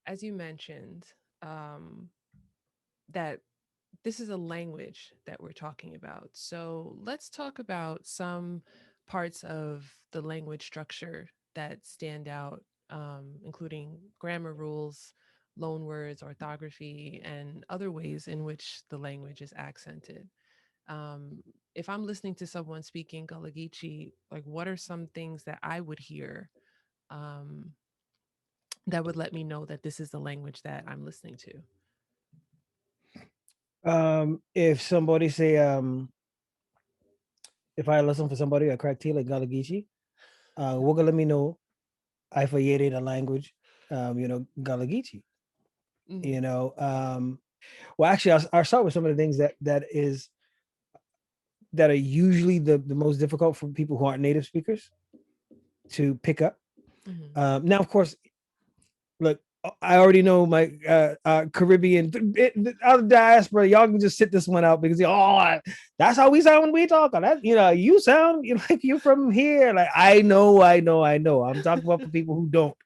as you mentioned, um, that this is a language that we're talking about. So let's talk about some parts of the language structure that stand out, including grammar rules, loan words, orthography, and other ways in which the language is accented. Um, if I'm listening to someone speaking Gullah Geechee, like what are some things that I would hear um, that would let me know that this is the language that I'm listening to? If somebody say, if I listen for somebody a crack tea like Gullah Geechee, what gonna let me know I forget the language, Gullah Geechee. Mm-hmm. You know, well, actually, I'll start with some of the things that are usually the most difficult for people who aren't native speakers to pick up. Mm-hmm. Now, of course, look, I already know my Caribbean out of diaspora. Y'all can just sit this one out because that's how we sound when we talk. That you sound like you're from here. Like I know. I'm talking about for people who don't,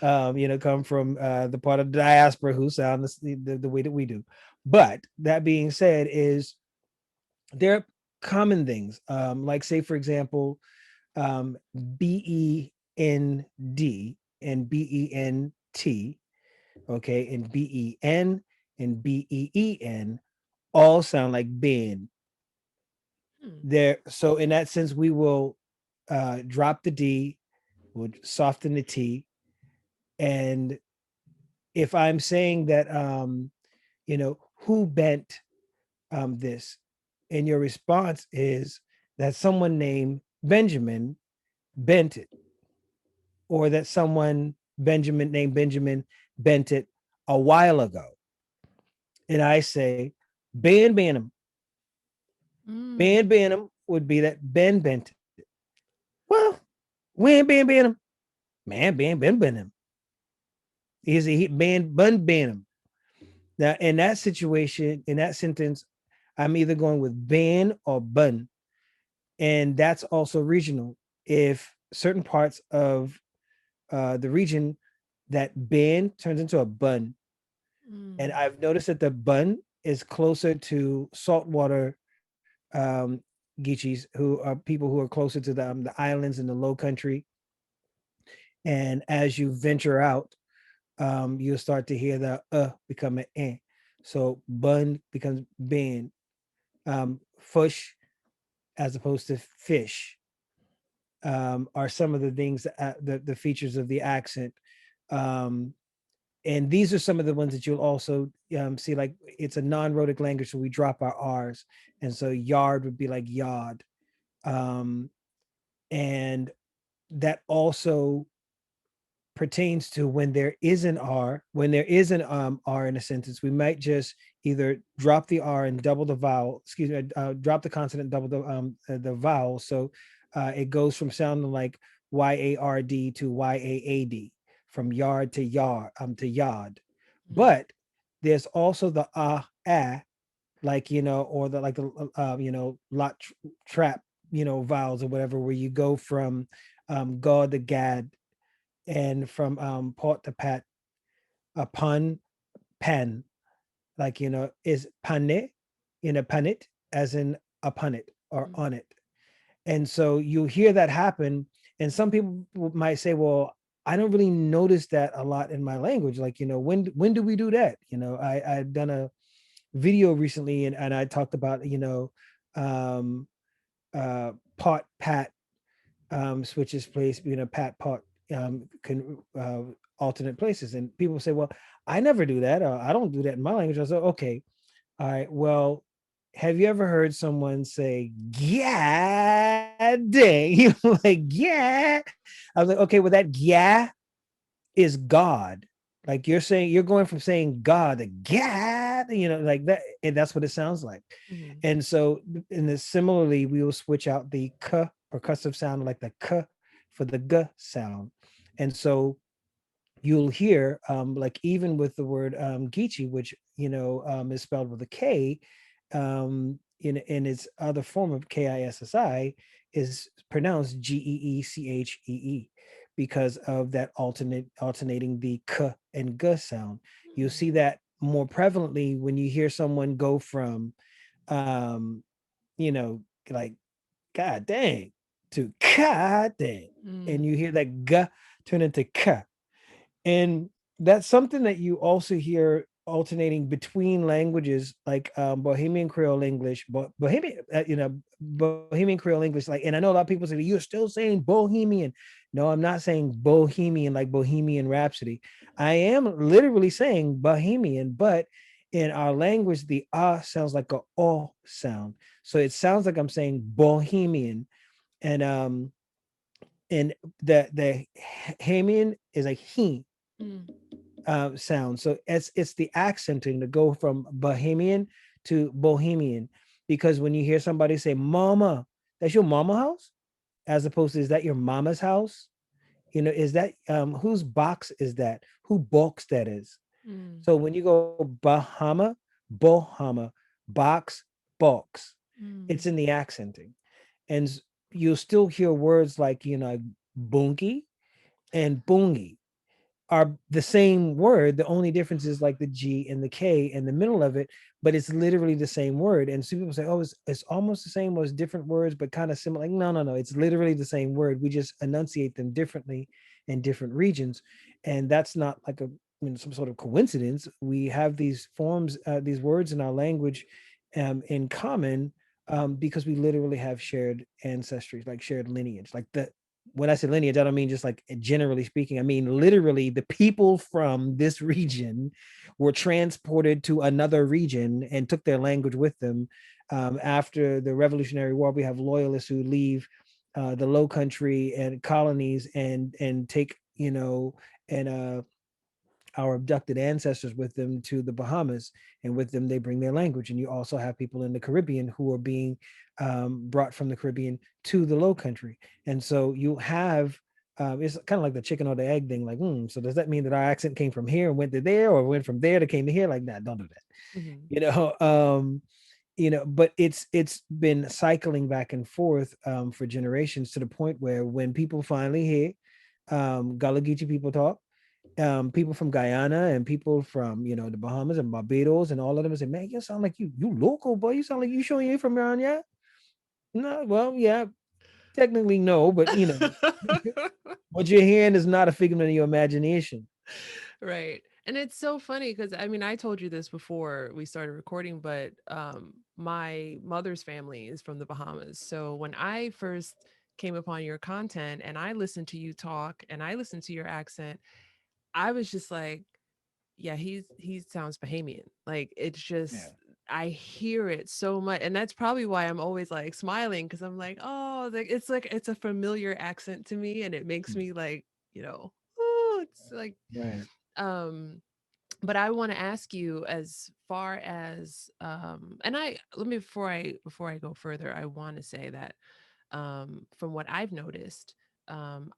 come from the part of the diaspora who sound the way that we do. But that being said, is there are common things, like say for example, BEND and BENT, okay, and BEN and BEEN all sound like Ben. Hmm. There, so in that sense, we will drop the D, we'll soften the T, and if I'm saying that, who bent this, and your response is that someone named Benjamin bent it, or that someone Benjamin named Benjamin bent it a while ago. And I say, Ben Benham. Ben Mm. Benham would be that Ben bent it. Well, when Ben Benham, man, Ben Benham. He Ben Bun Benham. Now, in that situation, in that sentence, I'm either going with Ben or Bun. And that's also regional. If certain parts of the region, that Ben turns into a bun. And Mm. I've noticed that the bun is closer to saltwater Geechees, who are people who are closer to the islands in the low country. And as you venture out, you'll start to hear the become an eh. So bun becomes ben. Fush as opposed to fish, are some of the things, the features of the accent. Um, and these are some of the ones that you'll also see, like it's a non-rhotic language, so we drop our r's, and so yard would be like yard. um, and that also pertains to when there is an r, when there is an r in a sentence, we might just either drop the r and double the vowel, excuse me, drop the consonant, double the vowel, so it goes from sounding like yard to yaad, from yard to yard. Mm. But there's also the like, or the like the lot trap, vowels or whatever, where you go from god to gad, and from pot to pat, upon pen, like, is pane, pan it, as in upon it or Mm. on it. And so you hear that happen, and some people might say, well, I don't really notice that a lot in my language. Like, when do we do that? I've done a video recently, and I talked about, um pot pat, switches place, pat pot, can alternate places, and people say, well, I never do that, or I don't do that in my language. I said, okay, all right, well, have you ever heard someone say yeah dang? Like, yeah. I was like, okay, well, that yeah is God. Like, you're going from saying God to God, like that, and that's what it sounds like. Mm. And so, similarly, we will switch out the k percussive sound, like the k, for the g sound. And so you'll hear, like, even with the word Geechee, which is spelled with a K, in its other form of KISSI, is pronounced GEECHEE, because of that alternating the k and g sound. You'll see Mhm. that more prevalently when you hear someone go from, um, you know, like God dang to God dang, and Mm. you hear that g turn into k. And that's something that you also hear alternating between languages like Bohemian Creole English, Bohemian, Bohemian Creole English. Like, and I know a lot of people say you're still saying Bohemian. No, I'm not saying Bohemian like Bohemian Rhapsody. I am literally saying Bohemian, but in our language, the ah sounds like a o sound. So it sounds like I'm saying Bohemian, and the Hamian is a he Mm. sound. So it's the accenting to go from Bohemian to Bohemian, because when you hear somebody say "mama," that's your mama house, as opposed to is that your mama's house? You know, is that whose box is that? Who box that is? Mm. So when you go Bahama, Bohama, box, box, it's Mm. in the accenting, and you'll still hear words like bunky and bungy are the same word. The only difference is like the G and the K in the middle of it, but it's literally the same word. And some people say, oh, it's almost the same, or it's different words, but kind of similar. Like, no, no, no. It's literally the same word. We just enunciate them differently in different regions. And that's not like some sort of coincidence. We have these forms, these words in our language in common, because we literally have shared ancestry, like shared lineage. Like the when I say lineage, I don't mean just like generally speaking. I mean literally the people from this region were transported to another region and took their language with them. After the Revolutionary War, we have loyalists who leave the Low Country and colonies and take and our abducted ancestors with them to the Bahamas, and with them they bring their language. And you also have people in the Caribbean who are being brought from the Caribbean to the Low Country, and so you have. It's kind of like the chicken or the egg thing. Like, so does that mean that our accent came from here and went to there, or went from there to came to here? Like, that, don't do that. Mhm. You know, um, but it's been cycling back and forth for generations, to the point where when people finally hear Gullah Geechee people talk, people from Guyana and people from the Bahamas and Barbados and all of them say, "Man, you sound like you local, boy. You sound like you sure you ain't from around yet." No, well, yeah, technically no, but what you're hearing is not a figment of your imagination. Right. And it's so funny because I mean, I told you this before we started recording, but my mother's family is from the Bahamas. So when I first came upon your content and I listened to you talk and I listened to your accent, I was just like, yeah, he sounds Bahamian. Like it's Yeah, just I hear it so much. And that's probably why I'm always like smiling because I'm like it's a familiar accent to me and it makes mm, me like, oh, it's like right, um but I want to ask you as far as and I let me before I go further, I want to say that from what I've noticed,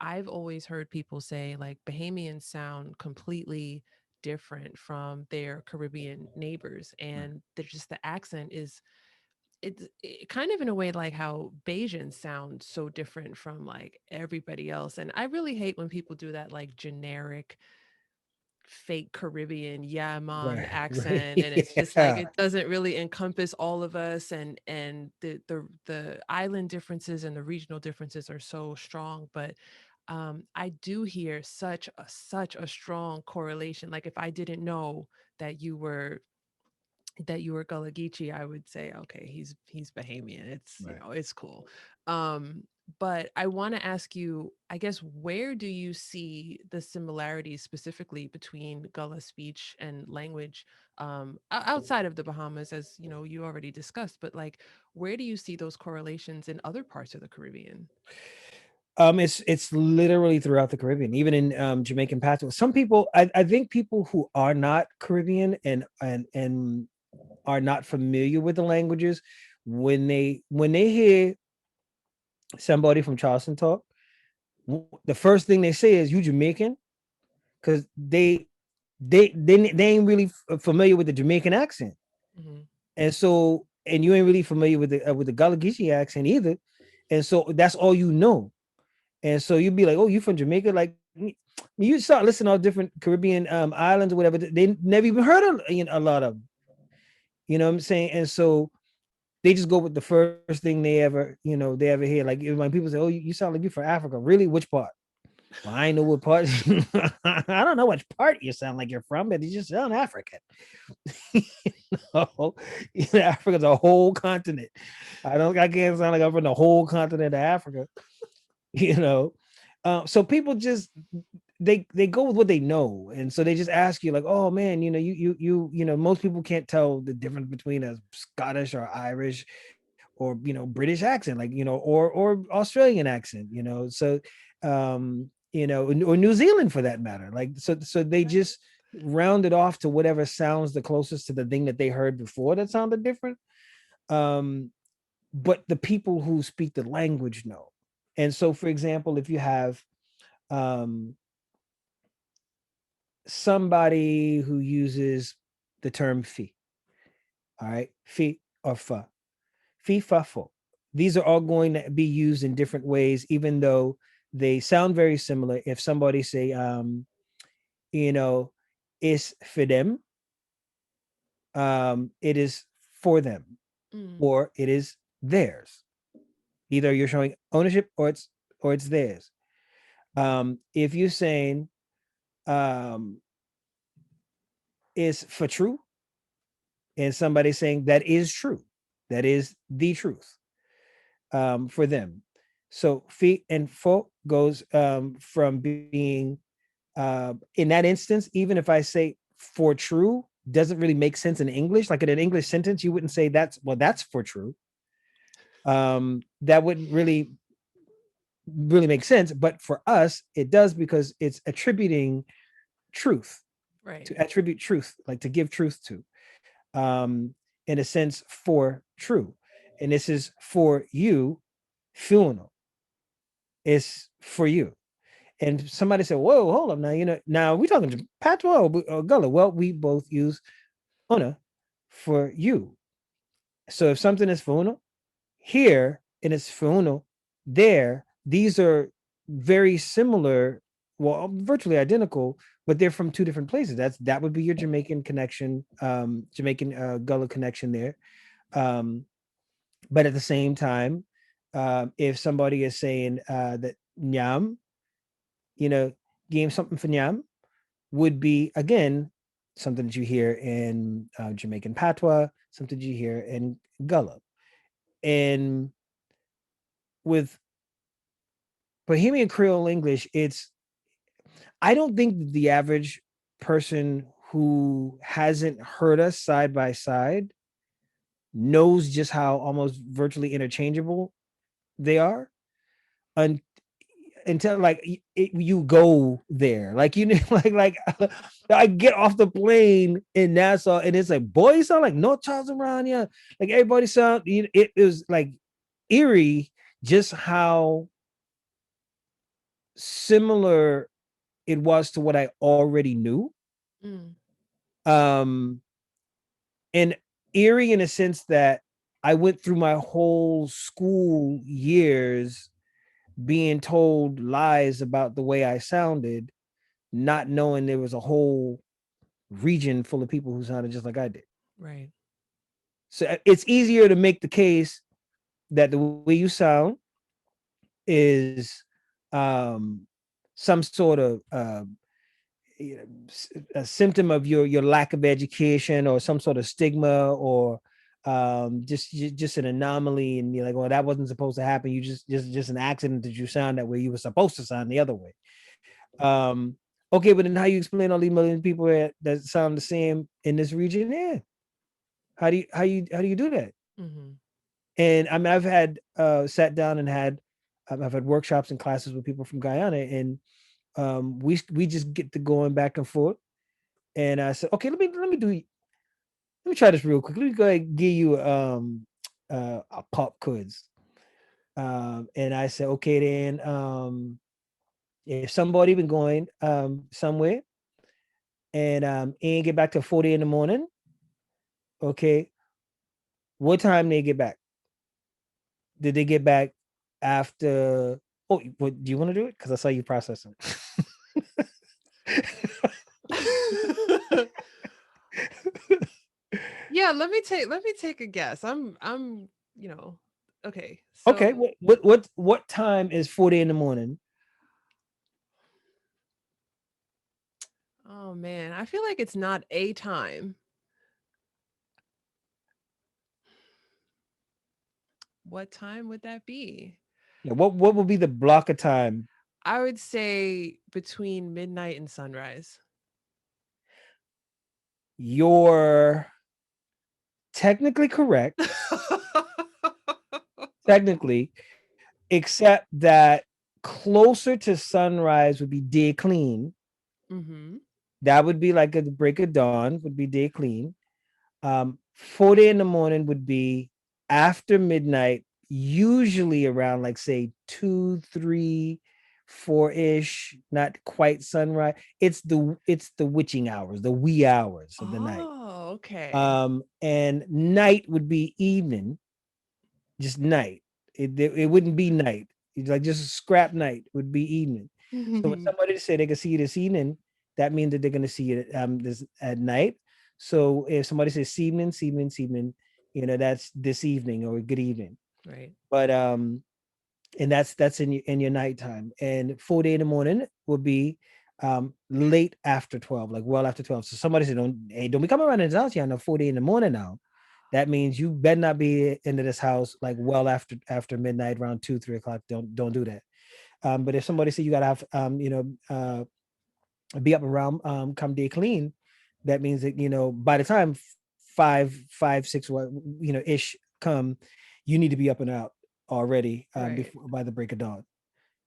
I've always heard people say like Bahamians sound completely different from their Caribbean neighbors, right, and they're just the accent is kind of in a way like how Bayesians sound so different from like everybody else. And I really hate when people do that like generic fake Caribbean yeah man right, right. accent, and it's just like Yeah, it doesn't really encompass all of us, and the island differences and the regional differences are so strong. But I do hear such a strong correlation. Like if I didn't know that you were that you were Gullah Geechee, I would say, okay, he's Bahamian. It's right. it's cool. Um, but I want to ask you, I guess, where do you see the similarities specifically between Gullah speech and language outside of the Bahamas, as you already discussed, but like, where do you see those correlations in other parts of the Caribbean? It's literally throughout the Caribbean, even in Jamaican patois. Some people, I think, people who are not Caribbean and are not familiar with the languages, when they hear somebody from Charleston talk, the first thing they say is, "You Jamaican," because they ain't really familiar with the Jamaican accent, Hmm. and you ain't really familiar with the Gullah Geechee accent either, and so that's all you know. And so you'd be like, "Oh, you from Jamaica?" Like, You start listening to all different Caribbean islands or whatever. They never even heard of, a lot of them. You know what I'm saying? And so they just go with the first thing they ever hear. Like when people say, "Oh, you sound like you're from Africa." Really? Which part? Well, I ain't know what part. I don't know which part you sound like you're from, but you just sound African. know, Africa's a whole continent. I can't sound like I'm from the whole continent of Africa. You know, so people just they go with what they know, and so they just ask you like, oh man, most people can't tell the difference between a Scottish or Irish or British accent, like or Australian accent, so or New Zealand for that matter, like so they Right. just round it off to whatever sounds the closest to the thing that they heard before that sounded different. um but the people who speak the language know. And so, for example, if you have um somebody who uses the term fee, all right, fee or fa, fee fa fo, these are all going to be used in different ways, even though they sound very similar. If somebody say, you know, it's for them, it is for them, Mm. or it is theirs. Either you're showing ownership or it's theirs. If you're saying um, is for true, and somebody saying that is true, that is the truth for them. So fi and fo goes from being in that instance, even if I say for true, doesn't really make sense in English. Like in an English sentence, you wouldn't say that's for true. That wouldn't really make sense. But for us, it does, because it's attributing truth, Right. to attribute truth, like to give truth to, um, in a sense, for true. And this is for you, funeral. It's for you. And somebody said, "Whoa, hold up now. Now we talking patois or Gullah?" Well, we both use honor for you. So if something is for uno here and it's for uno there, these are very similar, well, virtually identical, but they're from two different places. That would be your Jamaican connection, Jamaican Gullah connection there. Um, but at the same time, if somebody is saying that nyam, game something for nyam, would be again something that you hear in Jamaican patois, something you hear in Gullah. And with Bohemian Creole English, I don't think that the average person who hasn't heard us side by side knows just how almost virtually interchangeable they are, un- until like you go there, like like I get off the plane in Nassau and it's like, boy, you sound like North Charles around here. Like everybody sound, it was like eerie just how similar it was to what I already knew. Mm. um and eerie in a sense that I went through my whole school years being told lies about the way I sounded, not knowing there was a whole region full of people who sounded just like I did. Right. So it's easier to make the case that the way you sound is um, some sort of a symptom of your lack of education, or some sort of stigma, or just an anomaly, and you're like, well, that wasn't supposed to happen. You just an accident that you sound that way. You were supposed to sound the other way. Um, okay, but then how you explain all these million people that sound the same in this region? Yeah, how do you do that? Mm-hmm. And I mean, I've had sat down and I've had workshops and classes with people from Guyana, and we just get to going back and forth. And I said, okay, let me try this real quick. Let me go ahead and give you a pop quiz. And I said, okay, then if somebody been going somewhere and ain't get back till 40 in the morning, okay, what time they get back? Did they get back after? Oh, what do you want to do it? Because I saw you processing. Yeah, let me take a guess. I'm, you know, okay. Okay, So, what time is 40 in the morning? oh man, I feel like it's not a time. What time would that be? Yeah, what will be the block of time? I would say between midnight and sunrise. You're technically correct, technically, except that closer to sunrise would be day clean. Mhm. That would be like at the break of dawn would be day clean. 40 in the morning would be after midnight, usually around like say 2, 3, 4-ish, not quite sunrise. It's the witching hours, the wee hours of the night. Oh, okay. And night would be evening, just night. It wouldn't be night. It's like just scrap night would be evening. So when somebody say they can see you this evening, that means that they're going to see it this at night. So if somebody says evening, evening, evening, that's this evening or good evening. Right. But and that's in your nighttime. And 4 day in the morning will be late after 12, like well after 12. So somebody said, don't be coming around in this house here on 4 day in the morning now. That means you better not be into this house like well after midnight, around 2, 3 o'clock. Don't do that. But if somebody say you gotta have be up around come day clean, that means that by the time 5, 5, 6 ish come, you need to be up and out already Right. before by the break of dawn.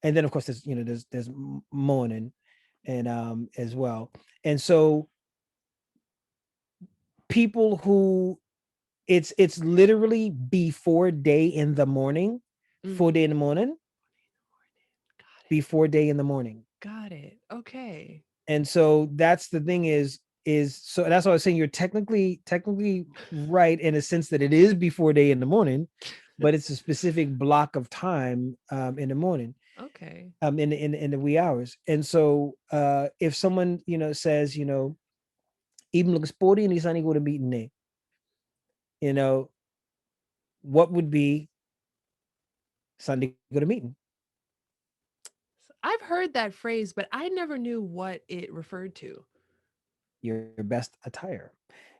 And then of course there's morning and as well. And so people who it's literally before day in the morning, 4 day in Mhm. the morning, Got it. before day in the morning. Got it. Okay. And so that's the thing is so that's why I was saying you're technically right in a sense that it is before day in the morning, but it's a specific block of time in the morning, Okay. in the wee hours. And so if someone says even look sporty and he's only go to meeting there, you know what would be Sunday go to meeting? I've heard that phrase, but I never knew what it referred to. Your best attire,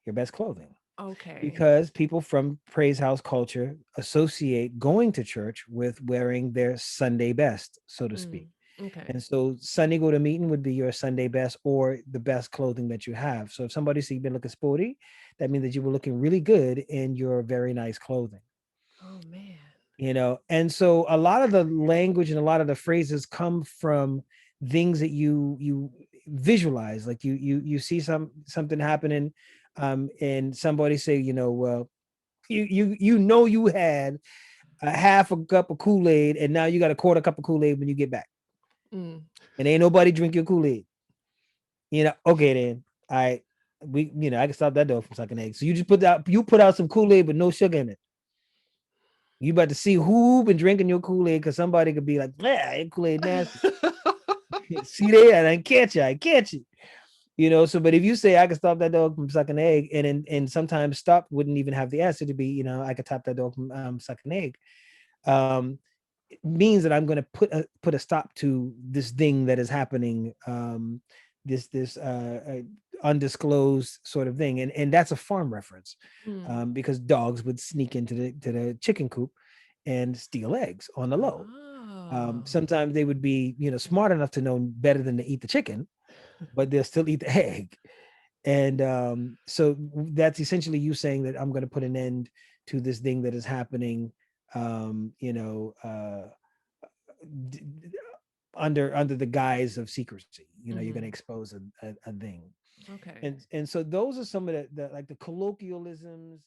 your best clothing, Okay. because people from praise house culture associate going to church with wearing their Sunday best, so to speak. Mm. Okay. And so Sunday go to meeting would be your Sunday best or the best clothing that you have. So if somebody see you been looking sporty, that means that you were looking really good in your very nice clothing. Oh man. And so a lot of the language and a lot of the phrases come from things that you visualize, like you see something happening, and somebody say, well, you had a half a cup of Kool-Aid and now you got a quarter cup of Kool-Aid when you get back, Mm. and ain't nobody drink your Kool-Aid. Okay, then I we I can stop that dog from sucking eggs. So you put out some Kool-Aid with no sugar in it. You about to see who been drinking your Kool-Aid, because somebody could be like, yeah, Kool-Aid nasty. See there, I catch you, I catch you. So but if you say I can stop that dog from sucking egg, and sometimes stop wouldn't even have the answer to be, I could stop that dog from sucking egg. It means that I'm going to put a stop to this thing that is happening, this undisclosed sort of thing, and that's a farm reference, Mm. because dogs would sneak into the chicken coop and steal eggs on the low. Oh. Sometimes they would be smart enough to know better than to eat the chicken, but they'll still eat the egg. And so that's essentially you saying that I'm going to put an end to this thing that is happening, um, you know, uh, d- under the guise of secrecy. You're going to Mhm. expose a thing. Okay. And so those are some of the like the colloquialisms